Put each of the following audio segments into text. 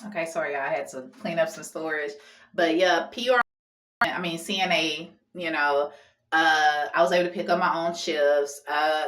Okay, sorry, I had to clean up some storage. But yeah, CNA, I was able to pick up my own shifts.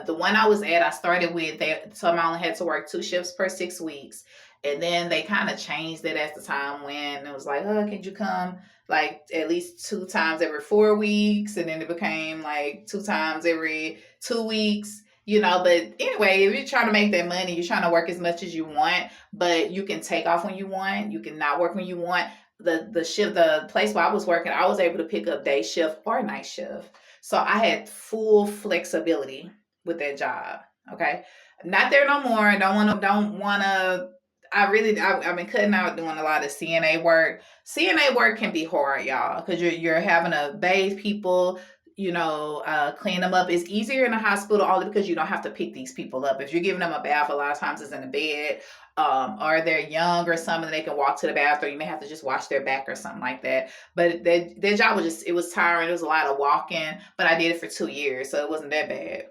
The one I was at, I started with, they told me I only had to work 2 shifts per 6 weeks. And then they kind of changed it at the time when it was like, oh, can you come like at least 2 times every 4 weeks? And then it became like 2 times every 2 weeks. But anyway, if you're trying to make that money, you're trying to work as much as you want, but you can take off when you want. You can not work when you want. The place where I was working, I was able to pick up day shift or night shift. So I had full flexibility with that job. Okay. Not there no more. Don't wanna I've been cutting out doing a lot of CNA work. CNA work can be hard, y'all, because you're having to bathe people, clean them up. It's easier in the hospital only because you don't have to pick these people up. If you're giving them a bath, a lot of times it's in a bed, or they're young or something, they can walk to the bathroom. You may have to just wash their back or something like that. But their job it was tiring. It was a lot of walking, but I did it for 2 years, so it wasn't that bad.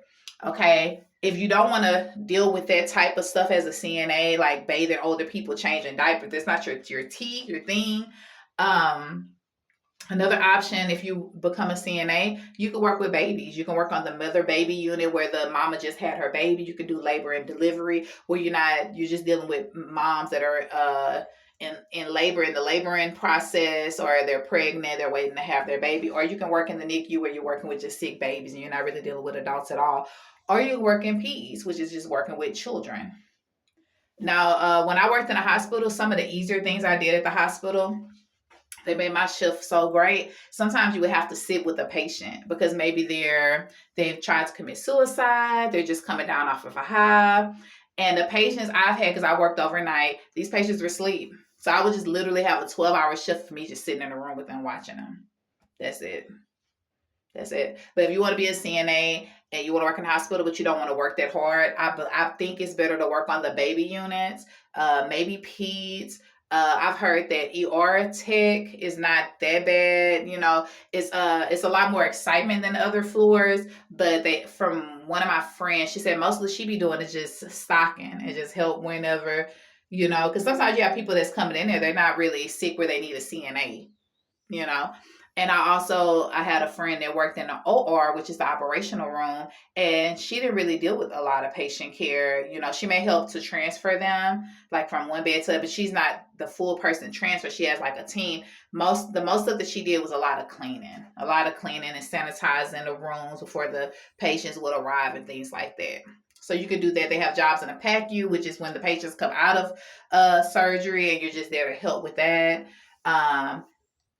Okay. If you don't want to deal with that type of stuff as a CNA, like bathing older people, changing diapers, that's not your thing. Um, Another option, if you become a CNA, you can work with babies. You can work on the mother baby unit where the mama just had her baby. You can do labor and delivery where you're just dealing with moms that are in labor, in the laboring process, or they're pregnant, they're waiting to have their baby. Or you can work in the NICU where you're working with just sick babies and you're not really dealing with adults at all. Or you work in peds, which is just working with children. Now, when I worked in a hospital, some of the easier things I did at the hospital, they made my shift so great. Sometimes you would have to sit with a patient because maybe they've tried to commit suicide, they're just coming down off of a high. And the patients I've had, because I worked overnight, these patients were asleep. So I would just literally have a 12-hour shift for me just sitting in a room with them watching them. That's it. That's it. But if you want to be a CNA and you want to work in a hospital, but you don't want to work that hard, I think it's better to work on the baby units, maybe peds. I've heard that ER tech is not that bad. It's a lot more excitement than the other floors. But from one of my friends, she said mostly she be doing is just stocking and just help whenever, because sometimes you have people that's coming in there, they're not really sick where they need a CNA, you know. And I had a friend that worked in the OR, which is the operational room, and she didn't really deal with a lot of patient care. She may help to transfer them like from one bed to, but she's not the full person transfer. She has like a team. The most of that she did was a lot of cleaning and sanitizing the rooms before the patients would arrive and things like that. So you can do that. They have jobs in a PACU, which is when the patients come out of surgery, and you're just there to help with that. Um,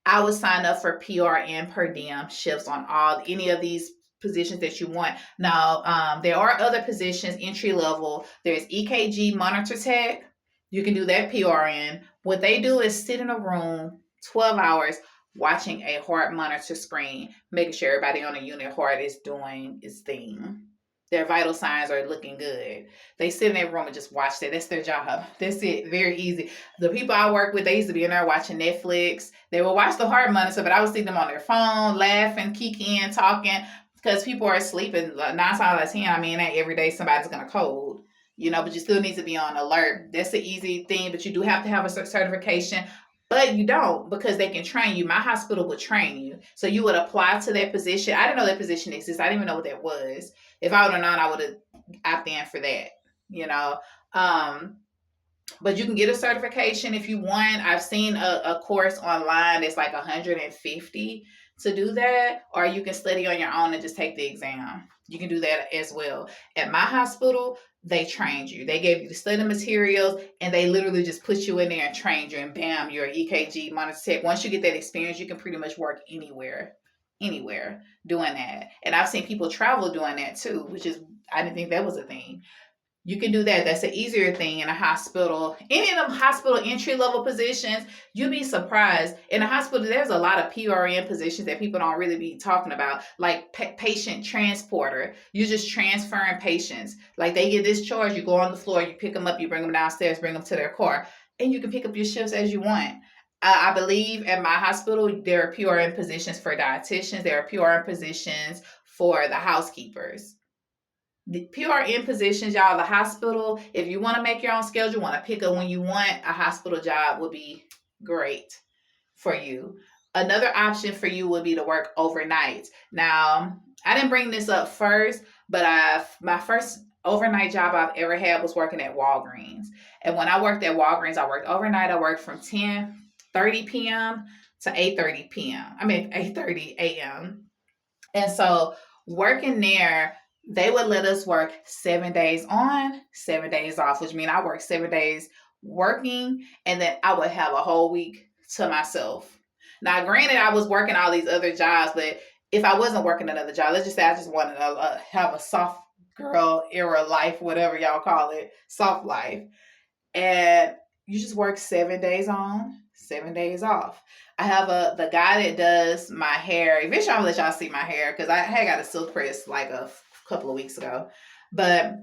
I would sign up for PRN per diem shifts on any of these positions that you want. Now, there are other positions, entry level. There's EKG monitor tech. You can do that PRN. What they do is sit in a room 12 hours watching a heart monitor screen, making sure everybody on the unit heart is doing its thing. Their vital signs are looking good. They sit in their room and just watch that. That's their job. That's it. Very easy. The people I work with, they used to be in there watching Netflix. They would watch the heart monitor, but I would see them on their phone, laughing, kicking, talking, because people are sleeping 9 times out of 10. I mean, ain't every day somebody's going to code, but you still need to be on alert. That's the easy thing, but you do have to have a certification. But you don't, because they can train you. My hospital would train you. So you would apply to that position. I didn't know that position exists. I didn't even know what that was. If I would have known, I would have opted in for that, you know. Um, but you can get a certification if you want. I've seen a course online that's like 150 to do that, or you can study on your own and just take the exam. You can do that as well. At my hospital, they trained you. They gave you the study materials, and they literally just put you in there and trained you, and bam, you're an EKG monitor tech. Once you get that experience, you can pretty much work anywhere doing that. And I've seen people travel doing that too, which is, I didn't think that was a thing. You can do that. That's an easier thing in a hospital. Any of them hospital entry level positions, you'd be surprised. In a hospital, there's a lot of PRN positions that people don't really be talking about, like patient transporter. You're just transferring patients. Like they get discharged, you go on the floor, you pick them up, you bring them downstairs, bring them to their car, and you can pick up your shifts as you want. I believe at my hospital, there are PRN positions for dietitians. There are PRN positions for the housekeepers. The PRN positions, y'all, the hospital, if you want to make your own schedule, want to pick up when you want, a hospital job would be great for you. Another option for you would be to work overnight. Now, I didn't bring this up first, but my first overnight job I've ever had was working at Walgreens. And when I worked at Walgreens, I worked overnight. I worked from 10:30 p.m. to 8:30 p.m. I mean 8:30 a.m. And so working there, they would let us work 7 days on, 7 days off, which means I worked 7 days working, and then I would have a whole week to myself. Now, granted, I was working all these other jobs, but if I wasn't working another job, let's just say I just wanted to have a soft girl era life, whatever y'all call it, soft life, and you just work 7 days on, 7 days off. I have the guy that does my hair. Eventually, I'll let y'all see my hair because I had got a silk press like a couple of weeks ago. But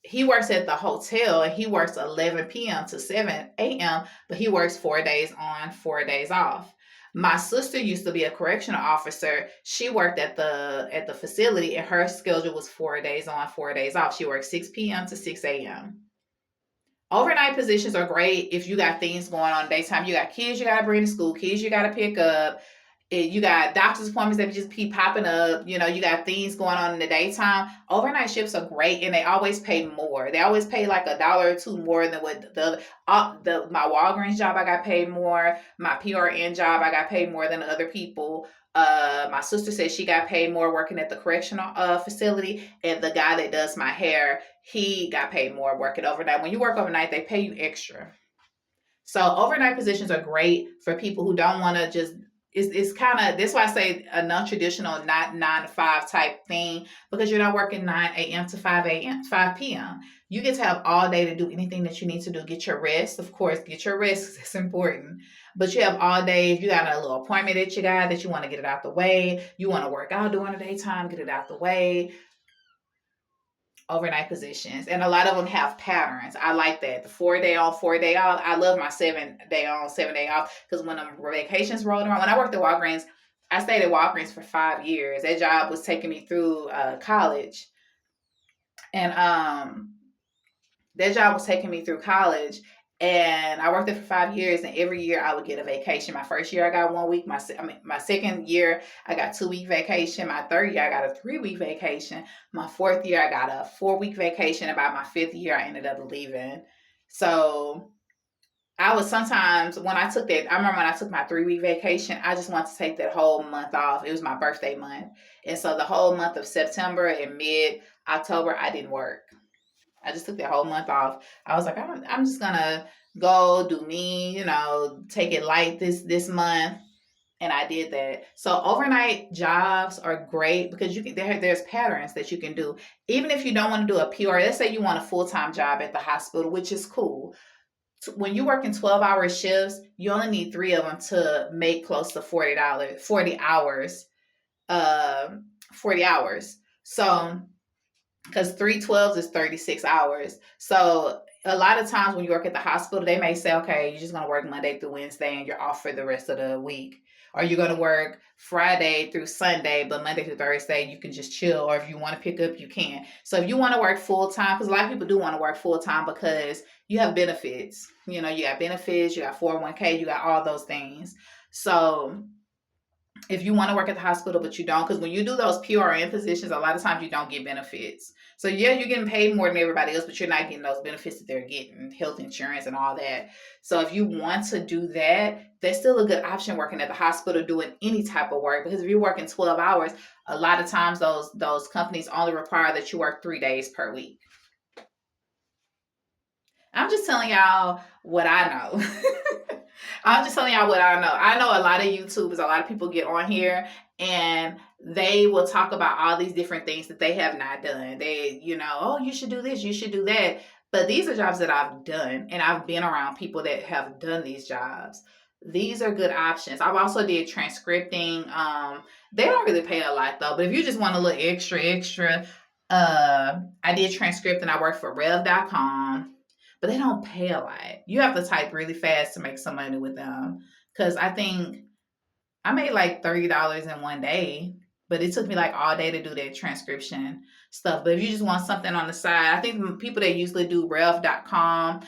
he works at the hotel and he works 11 p.m. to 7 a.m. But he works 4 days on, 4 days off. My sister used to be a correctional officer. She worked at the facility and her schedule was 4 days on, 4 days off. She worked 6 p.m. to 6 a.m. Overnight positions are great if you got things going on daytime. You got kids you got to bring to school, kids you got to pick up. You got doctor's appointments that just keep popping up. You got things going on in the daytime. Overnight shifts are great, and they always pay more. They always pay like $1 or $2 more than what my Walgreens job. I got paid more. My PRN job, I got paid more than other people. My sister said she got paid more working at the correctional facility, and the guy that does my hair, he got paid more working overnight. When you work overnight, they pay you extra. So overnight positions are great for people who don't want to just. It's kind of that's why I say a non-traditional, not 9 to 5 type thing, because you're not working 9 a.m. to 5 a.m. 5 p.m. You get to have all day to do anything that you need to do. Get your rest, of course. Get your rest. It's important. But you have all day. If you got a little appointment that you want to get it out the way. You want to work out during the daytime, get it out the way. Overnight positions, and a lot of them have patterns. I like that, the 4 day on, 4 day off. I love my 7 day on, 7 day off, because when the vacations rolled around, when I worked at Walgreens, I stayed at Walgreens for 5 years. That job was taking me through college, and that job was taking me through college, and I worked there for 5 years, and every year I would get a vacation. My first year I got 1 week. My second year I got 2 week vacation. My third year I got a 3 week vacation. My fourth year I got a 4 week vacation. About my fifth year I ended up leaving. So I was sometimes when I took that. I remember when I took my 3 week vacation, I just wanted to take that whole month off. It was my birthday month, and so the whole month of September and mid October I didn't work. I just took that whole month off. I was like, I'm just gonna go do me, take it light this month, and I did that. So overnight jobs are great because there's patterns that you can do. Even if you don't want to do a PR, let's say you want a full-time job at the hospital, which is cool. When you work in 12-hour shifts, you only need 3 of them to make close to $40, 40 hours, 40 hours. So because 3 12s is 36 hours. So a lot of times when you work at the hospital, they may say, okay, you're just going to work Monday through Wednesday and you're off for the rest of the week. Or you're going to work Friday through Sunday, but Monday through Thursday, you can just chill. Or if you want to pick up, you can. So if you want to work full time, because a lot of people do want to work full time because you have benefits. You got benefits, you got 401k, you got all those things. So if you want to work at the hospital but you don't, because when you do those PRN positions, a lot of times you don't get benefits. So yeah, you're getting paid more than everybody else, but you're not getting those benefits that they're getting, health insurance and all that. So if you want to do that, that's still a good option working at the hospital, doing any type of work, because if you're working 12 hours, a lot of times those companies only require that you work 3 days per week. I'm just telling y'all what I know. I'm just telling y'all what I know. I know a lot of YouTubers, a lot of people get on here and they will talk about all these different things that they have not done. They, oh, you should do this, you should do that. But these are jobs that I've done, and I've been around people that have done these jobs. These are good options. I've also did transcripting. They don't really pay a lot though, but if you just want a little extra, I did transcript and I worked for rev.com, but they don't pay a lot. You have to type really fast to make some money with them. Because I think I made like $30 in one day. But it took me like all day to do that transcription stuff. But if you just want something on the side, I think the people that usually do rev.com,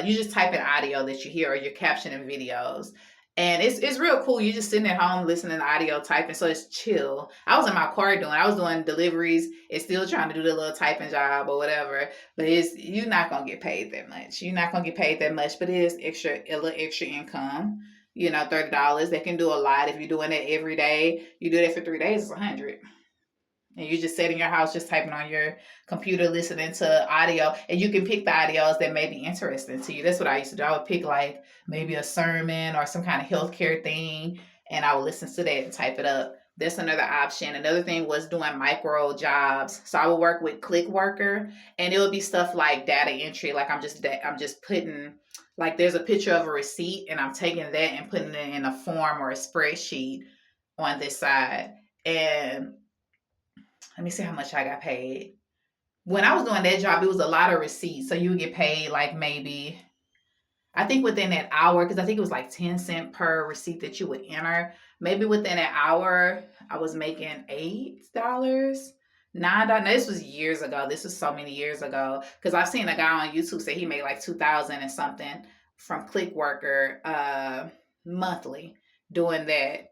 you just type in audio that you hear or you're captioning videos. And it's real cool. You're just sitting at home listening to audio typing, so it's chill. I was in my car I was doing deliveries and still trying to do the little typing job or whatever. But you're not gonna get paid that much. You're not gonna get paid that much, but it is a little extra income. $30. They can do a lot if you're doing it every day. You do that for 3 days, it's 100. And you just sit in your house, just typing on your computer, listening to audio, and you can pick the audios that may be interesting to you. That's what I used to do. I would pick like maybe a sermon or some kind of healthcare thing, and I would listen to that and type it up. That's another option. Another thing was doing micro jobs. So I would work with Click Worker, and it would be stuff like data entry. Like I'm just putting, like, there's a picture of a receipt, and I'm taking that and putting it in a form or a spreadsheet on this side. And let me see how much I got paid. When I was doing that job, it was a lot of receipts. So you would get paid like maybe, I think within that hour, because I think it was like 10 cents per receipt that you would enter. Maybe within an hour, I was making $8, $9. Now, this was years ago. This was so many years ago. Because I've seen a guy on YouTube say he made like 2000 and something from Click Worker monthly doing that.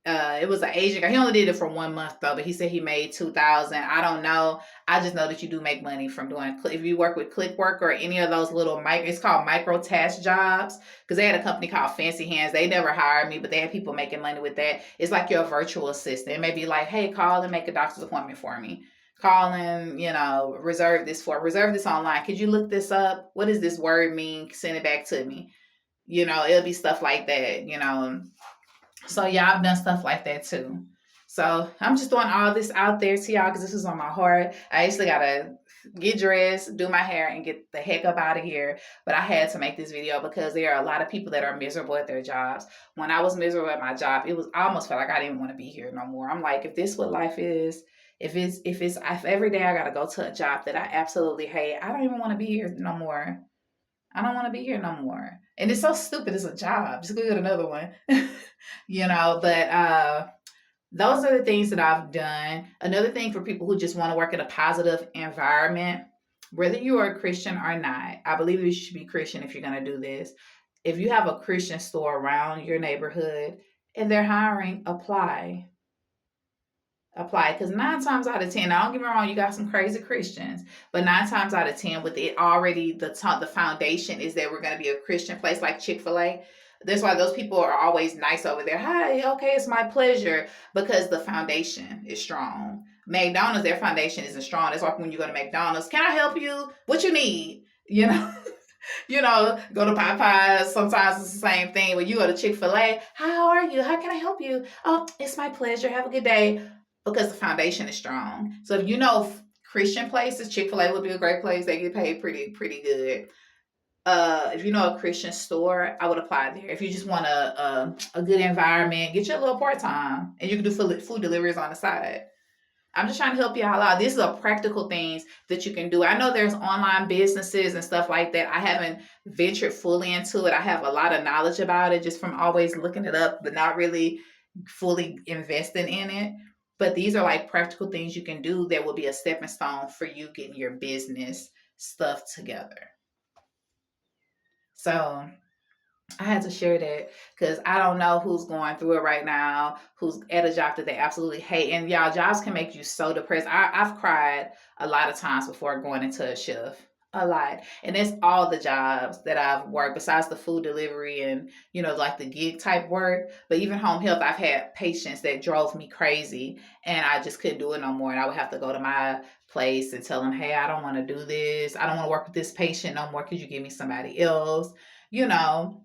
It was an Asian guy. He only did it for 1 month though, but he said he made 2,000. I don't know. I just know that you do make money from doing. If you work with Clickwork or any of those little it's called micro task jobs, because they had a company called Fancy Hands. They never hired me, but they had people making money with that. It's like your virtual assistant. It may be like, hey, call and make a doctor's appointment for me. Call and reserve this online. Could you look this up? What does this word mean? Send it back to me. It'll be stuff like that. So yeah, I've done stuff like that too. So I'm just throwing all this out there to y'all because this is on my heart. I actually gotta get dressed, do my hair, and get the heck up out of here. But I had to make this video because there are a lot of people that are miserable at their jobs. When I was miserable at my job, I almost felt like I didn't want to be here no more. I'm like, if this what life is, if every day I gotta go to a job that I absolutely hate, I don't even want to be here no more. I don't want to be here no more. And it's so stupid. It's a job. Just go get another one. But those are the things that I've done. Another thing for people who just want to work in a positive environment, whether you are a Christian or not, I believe you should be Christian if you're going to do this. If you have a Christian store around your neighborhood and they're hiring, apply. Because 9 times out of 10, now don't get me wrong, you got some crazy Christians, but 9 times out of 10, with it already, the foundation is that we're going to be a Christian place like Chick-fil-A. That's why those people are always nice over there. Hi, okay, it's my pleasure, because the foundation is strong. McDonald's, their foundation isn't strong. That's why when you go to McDonald's, can I help you? What you need? Go to Popeyes. Sometimes it's the same thing. When you go to Chick-fil-A, how are you? How can I help you? Oh, it's my pleasure. Have a good day. Because the foundation is strong. So if Christian places, Chick-fil-A would be a great place. They get paid pretty good. If you know a Christian store, I would apply there. If you just want a good environment, get you a little part-time, and you can do food deliveries on the side. I'm just trying to help y'all out. These are practical things that you can do. I know there's online businesses and stuff like that. I haven't ventured fully into it. I have a lot of knowledge about it just from always looking it up, but not really fully investing in it. But these are like practical things you can do that will be a stepping stone for you getting your business stuff together. So I had to share that because I don't know who's going through it right now, who's at a job that they absolutely hate. And y'all, jobs can make you so depressed. I've cried a lot of times before going into a shift. A lot. And that's all the jobs that I've worked besides the food delivery and, like the gig type work. But even home health, I've had patients that drove me crazy and I just couldn't do it no more. And I would have to go to my place and tell them, hey, I don't want to do this. I don't want to work with this patient no more. Could you give me somebody else? You know,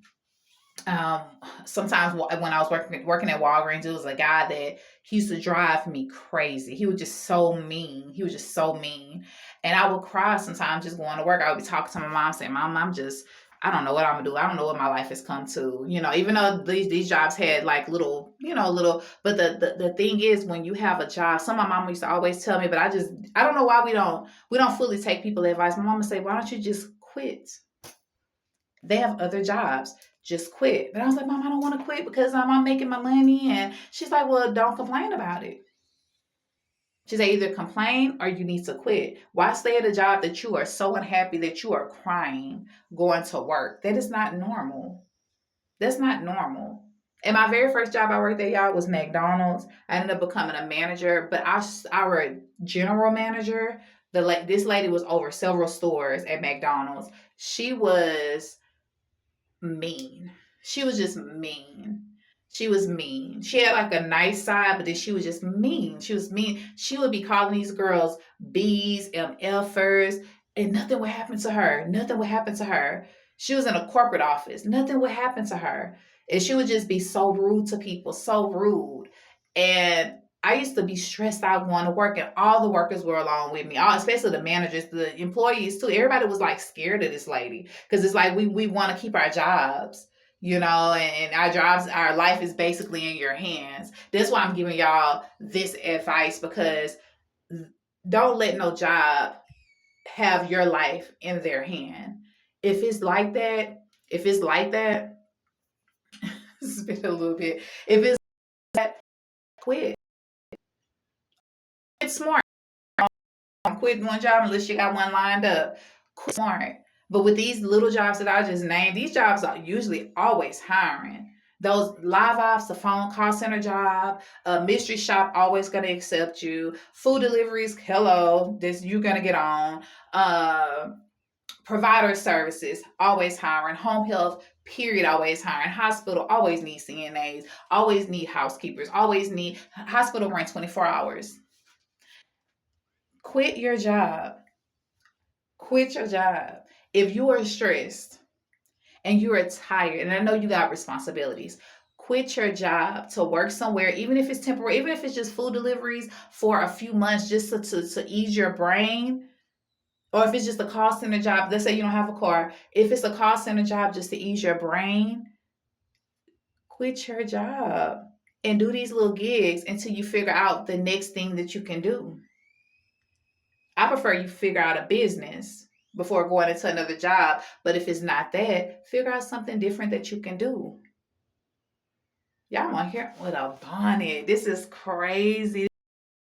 um, Sometimes when I was working at Walgreens, it was a guy that he used to drive me crazy. He was just so mean. And I would cry sometimes just going to work. I would be talking to my mom saying, Mom, I don't know what I'm gonna do. I don't know what my life has come to. Even though these jobs had like little, but the thing is, when you have a job, some of my mom used to always tell me, but I don't know why we don't fully take people's advice. My mom would say, why don't you just quit? They have other jobs. Just quit. But I was like, Mom, I don't want to quit because I'm making my money. And she's like, well, don't complain about it. She said either complain or you need to quit. Why stay at a job that you are so unhappy that you are crying going to work? That is not normal. That's not normal. And my very first job I worked at, y'all, was McDonald's. I ended up becoming a manager, but our general manager, this lady was over several stores at McDonald's. She was mean. She was just mean. She was mean. She had like a nice side, but then she was just mean. She was mean. She would be calling these girls B's, MFers, and nothing would happen to her. Nothing would happen to her. She was in a corporate office. Nothing would happen to her. And she would just be so rude to people, so rude. And I used to be stressed out going to work, and all the workers were along with me, especially the managers, the employees too. Everybody was like scared of this lady because it's like we want to keep our jobs, and our jobs, our life is basically in your hands. That's why I'm giving y'all this advice, because don't let no job have your life in their hand. If it's like that, if it's like that, spit a little bit. If it's that, quit. It's smart. Quit one job unless you got one lined up. Quit smart. But with these little jobs that I just named, these jobs are usually always hiring. Those live ops, the phone call center job, a mystery shop always gonna accept you. Food deliveries, hello, this you're gonna get on. Provider services, always hiring. Home health, period, always hiring. Hospital always need CNAs, always need housekeepers, always need hospital run 24 hours. Quit your job. Quit your job. If you are stressed and you are tired, and I know you got responsibilities, quit your job to work somewhere, even if it's temporary, even if it's just food deliveries for a few months, just to ease your brain. Or if it's just a call center job, let's say you don't have a car. If it's a call center job just to ease your brain, quit your job and do these little gigs until you figure out the next thing that you can do. I prefer you figure out a business before going into another job. But if it's not that, figure out something different that you can do. Y'all want to hear with a bonnet. This is crazy.